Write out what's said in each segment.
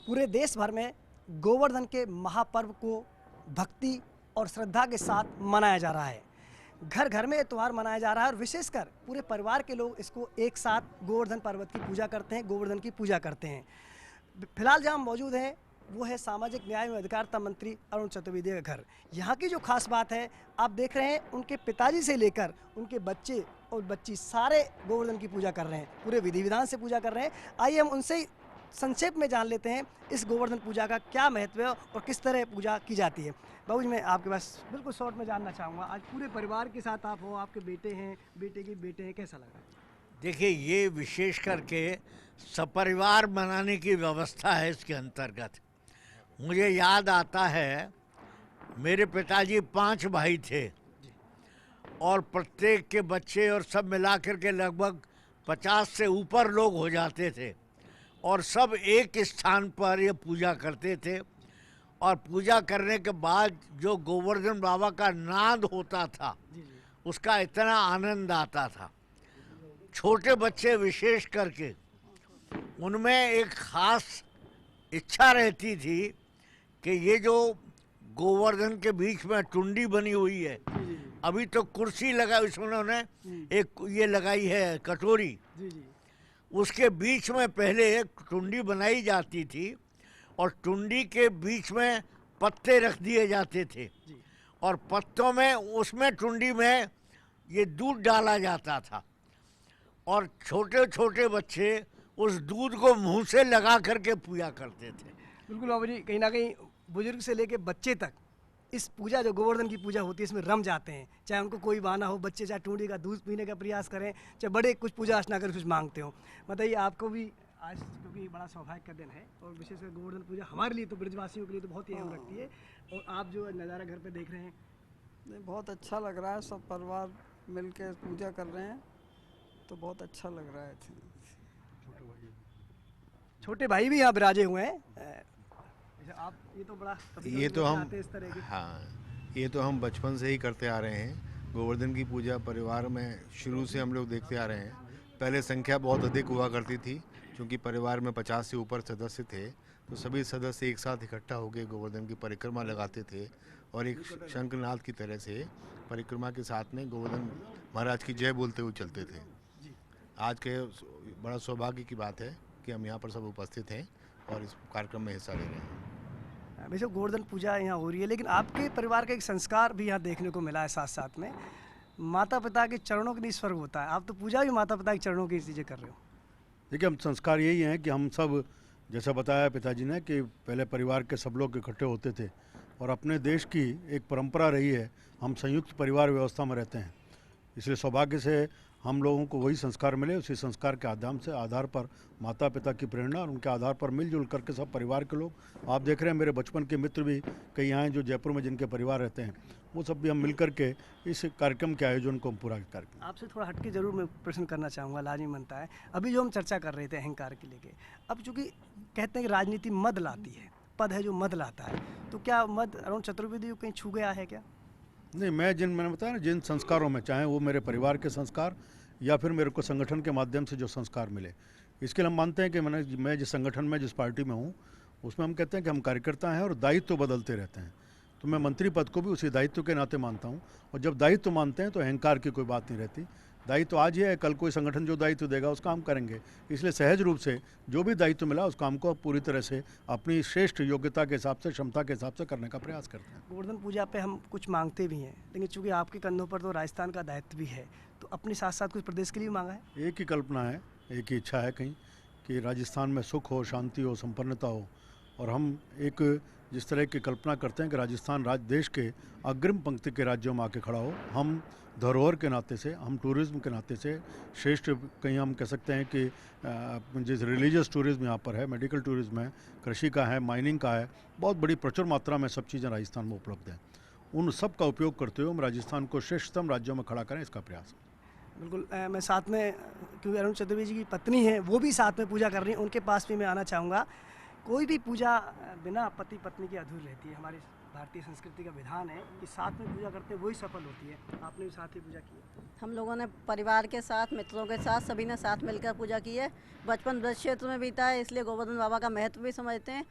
पूरे देश भर में गोवर्धन के महापर्व को भक्ति और श्रद्धा के साथ मनाया जा रहा है। घर घर में ये त्यौहार मनाया जा रहा है और विशेषकर पूरे परिवार के लोग इसको एक साथ गोवर्धन पर्वत की पूजा करते हैं, गोवर्धन की पूजा करते हैं। फिलहाल जहाँ हम मौजूद हैं वो है सामाजिक न्याय एवं अधिकारिता मंत्री अरुण चतुर्वेदी का घर। यहाँ की जो खास बात है, आप देख रहे हैं उनके पिताजी से लेकर उनके बच्चे और बच्ची सारे गोवर्धन की पूजा कर रहे हैं, पूरे विधि विधान से पूजा कर रहे हैं। आइए हम उनसे ही संक्षेप में जान लेते हैं इस गोवर्धन पूजा का क्या महत्व है और किस तरह पूजा की जाती है। बाबूजी, मैं आपके पास बिल्कुल शॉर्ट में जानना चाहूँगा, आज पूरे परिवार के साथ आप हो, आपके बेटे हैं, बेटे की बेटे हैं, कैसा लग रहा है? देखिए, ये विशेष करके सपरिवार मनाने की व्यवस्था है। इसके अंतर्गत मुझे याद आता है, मेरे पिताजी 5 भाई थे और प्रत्येक के बच्चे और सब मिलाकर के लगभग 50 से ऊपर लोग हो जाते थे और सब एक स्थान पर ये पूजा करते थे। और पूजा करने के बाद जो गोवर्धन बाबा का नाद होता था, उसका इतना आनंद आता था। छोटे बच्चे विशेष करके, उनमें एक ख़ास इच्छा रहती थी कि ये जो गोवर्धन के बीच में टुंडी बनी हुई है, अभी तो कुर्सी लगा, इसमें उन्होंने एक ये लगाई है कटोरी, उसके बीच में पहले एक टुंडी बनाई जाती थी और टुंडी के बीच में पत्ते रख दिए जाते थे और पत्तों में, उसमें टुंडी में ये दूध डाला जाता था और छोटे छोटे बच्चे उस दूध को मुंह से लगा करके पूजा करते थे। बिल्कुल बाबू जी, कहीं ना कहीं बुजुर्ग से लेके बच्चे तक इस पूजा, जो गोवर्धन की पूजा होती है, इसमें रम जाते हैं। चाहे उनको कोई बहाना हो, बच्चे चाहे टूंडी का दूध पीने का प्रयास करें, चाहे बड़े कुछ पूजा अर्चना कर कुछ मांगते हो। बताइए, आपको भी आज क्योंकि बड़ा सौभाग्य का दिन है और विशेषकर गोवर्धन पूजा हमारे लिए तो, ब्रजवासियों के लिए तो बहुत ही अहम रखती है, और आप जो नज़ारा घर पे देख रहे हैं, बहुत अच्छा लग रहा है। सब परिवार मिलकर पूजा कर रहे हैं तो बहुत अच्छा लग रहा है। छोटे भाई भी यहाँ विराजे हुए हैं। आप ये तो बड़ा, ये तो हम, इस तरह की, हाँ, ये तो हम बचपन से ही करते आ रहे हैं। गोवर्धन की पूजा परिवार में शुरू से हम लोग देखते आ रहे हैं। पहले संख्या बहुत अधिक हुआ करती थी, क्योंकि परिवार में 50 से ऊपर सदस्य थे, तो सभी सदस्य एक साथ इकट्ठा होकर गोवर्धन की परिक्रमा लगाते थे और एक शंखनाद की तरह से परिक्रमा के साथ में गोवर्धन महाराज की जय बोलते हुए चलते थे। आज के बड़ा सौभाग्य की बात है कि हम यहाँ पर सब उपस्थित हैं और इस कार्यक्रम में हिस्सा ले रहे हैं। वैसे गोवर्धन पूजा यहाँ हो रही है, लेकिन आपके परिवार का एक संस्कार भी यहाँ देखने को मिला है। साथ साथ में माता पिता के चरणों के लिए स्वर्ग होता है, आप तो पूजा भी माता पिता के चरणों की चीज़ें कर रहे हो। देखिए, हम संस्कार यही हैं कि हम सब, जैसा बताया पिताजी ने, कि पहले परिवार के सब लोग इकट्ठे होते थे और अपने देश की एक परंपरा रही है, हम संयुक्त परिवार व्यवस्था में रहते हैं। इसलिए सौभाग्य से हम लोगों को वही संस्कार मिले। उसी संस्कार के आधार पर माता पिता की प्रेरणा और उनके आधार पर मिलजुल करके सब परिवार के लोग, आप देख रहे हैं मेरे बचपन के मित्र भी कई यहाँ हैं जो जयपुर में जिनके परिवार रहते हैं, वो सब भी हम मिल करके इस कार्यक्रम के आयोजन को हम पूरा करते हैं। आपसे थोड़ा हटके जरूर मैं प्रश्न करना चाहूँगा, लाजमी बनता है। अभी जो हम चर्चा कर रहे थे अहंकार के लेके, अब चूँकि कहते हैं कि राजनीति मद लाती है, पद है जो मद लाता है, तो क्या मद अरुण चतुर्वेदी को कहीं छू गया है क्या? नहीं, मैंने बताया ना, जिन संस्कारों में, चाहे वो मेरे परिवार के संस्कार या फिर मेरे को संगठन के माध्यम से जो संस्कार मिले, इसके लिए हम मानते हैं कि मैं जिस संगठन में, जिस पार्टी में हूँ, उसमें हम कहते हैं कि हम कार्यकर्ता हैं और दायित्व तो बदलते रहते हैं। तो मैं मंत्री पद को भी उसी दायित्व के नाते मानता हूँ, और जब दायित्व मानते हैं तो अहंकार की कोई बात नहीं रहती। दायित्व आज ही है, कल कोई संगठन जो दायित्व देगा उसका हम करेंगे। इसलिए सहज रूप से जो भी दायित्व मिला उस काम को पूरी तरह से अपनी श्रेष्ठ योग्यता के हिसाब से, क्षमता के हिसाब से करने का प्रयास करते हैं। गोवर्धन पूजा पे हम कुछ मांगते भी हैं, लेकिन चूंकि आपके कंधों पर तो राजस्थान का दायित्व भी है, तो अपने साथ साथ कुछ प्रदेश के लिए भी मांगा है? एक ही कल्पना है, एक ही इच्छा है कहीं कि राजस्थान में सुख हो, शांति हो, संपन्नता हो। और हम एक जिस तरह की कल्पना करते हैं कि राजस्थान देश के अग्रिम पंक्ति के राज्यों में आके खड़ा हो। हम धरोहर के नाते से, हम टूरिज्म के नाते से श्रेष्ठ, कहीं हम कह सकते हैं कि जिस रिलीजियस टूरिज्म यहाँ पर है, मेडिकल टूरिज्म है, कृषि का है, माइनिंग का है, बहुत बड़ी प्रचुर मात्रा में सब चीज़ें राजस्थान में उपलब्ध हैं। उन सब का उपयोग करते हुए हम राजस्थान को श्रेष्ठतम राज्यों में खड़ा करें, इसका प्रयास। बिल्कुल, मैं साथ में, क्योंकि अरुण चतुर्वेदी जी की पत्नी है, वो भी साथ में पूजा कर रही हैं, उनके पास भी मैं आना चाहूँगा कोई भी पूजा बिना पति पत्नी के अधूरी रहती है। हमारी भारतीय संस्कृति का विधान है कि साथ में पूजा करते वही सफल होती है। आपने भी साथ ही पूजा की है? हम लोगों ने परिवार के साथ, मित्रों के साथ, सभी ने साथ मिलकर पूजा की है। बचपन ब्रज क्षेत्र में बीता है, इसलिए गोवर्धन बाबा का महत्व भी समझते हैं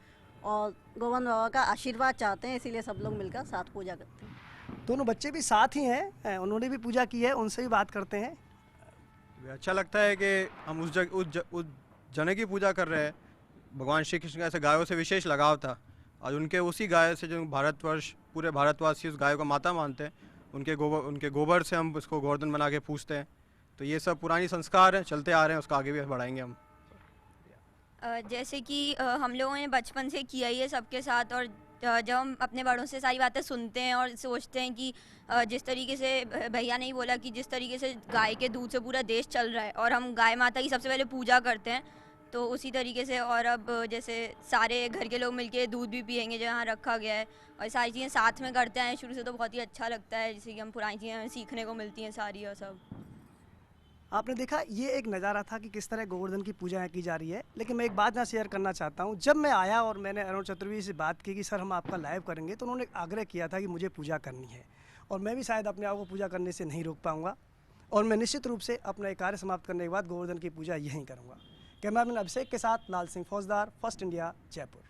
और गोवर्धन बाबा का आशीर्वाद चाहते हैं, इसीलिए सब लोग मिलकर साथ पूजा करते हैं। दोनों बच्चे भी साथ ही हैं, उन्होंने भी पूजा की है, उनसे भी बात करते हैं। अच्छा लगता है कि हम उस जने की पूजा कर रहे हैं। भगवान श्री कृष्ण का ऐसे गायों से विशेष लगाव था और उनके उसी गाय से जो भारतवर्ष, पूरे भारतवासी उस गाय को माता मानते हैं, उनके गोबर से हम उसको गोवर्धन बना के पूजते हैं। तो ये सब पुरानी संस्कार हैं, चलते आ रहे हैं, उसको आगे भी बढ़ाएंगे हम। जैसे कि हम लोगों ने बचपन से किया ही है सबके साथ, और जब हम अपने बड़ों से सारी बातें सुनते हैं और सोचते हैं कि जिस तरीके से भैया ने ही बोला कि जिस तरीके से गाय के दूध से पूरा देश चल रहा है और हम गाय माता की सबसे पहले पूजा करते हैं, तो उसी तरीके से और अब जैसे सारे घर के लोग मिलके दूध भी पियेंगे जो यहाँ रखा गया है, और सारी चीज़ें साथ में करते हैं शुरू से, तो बहुत ही अच्छा लगता है। जैसे कि हम पुरानी चीज़ें हमें सीखने को मिलती हैं सारी और सब। आपने देखा ये एक नज़ारा था कि किस तरह गोवर्धन की पूजा यहाँ की जा रही है। लेकिन मैं एक बात यहाँ शेयर करना चाहता हूँ। जब मैं आया और मैंने अरुण चतुर्वेदी से बात की कि सर हम आपका लाइव करेंगे, तो उन्होंने आग्रह किया था कि मुझे पूजा करनी है, और मैं भी शायद अपने आप को पूजा करने से नहीं रोक पाऊँगा, और मैं निश्चित रूप से अपना एक कार्य समाप्त करने के बाद गोवर्धन की पूजा यहीं करूँगा। कैमरामैन अभिषेक के साथ लाल सिंह फौजदार, फर्स्ट इंडिया, जयपुर।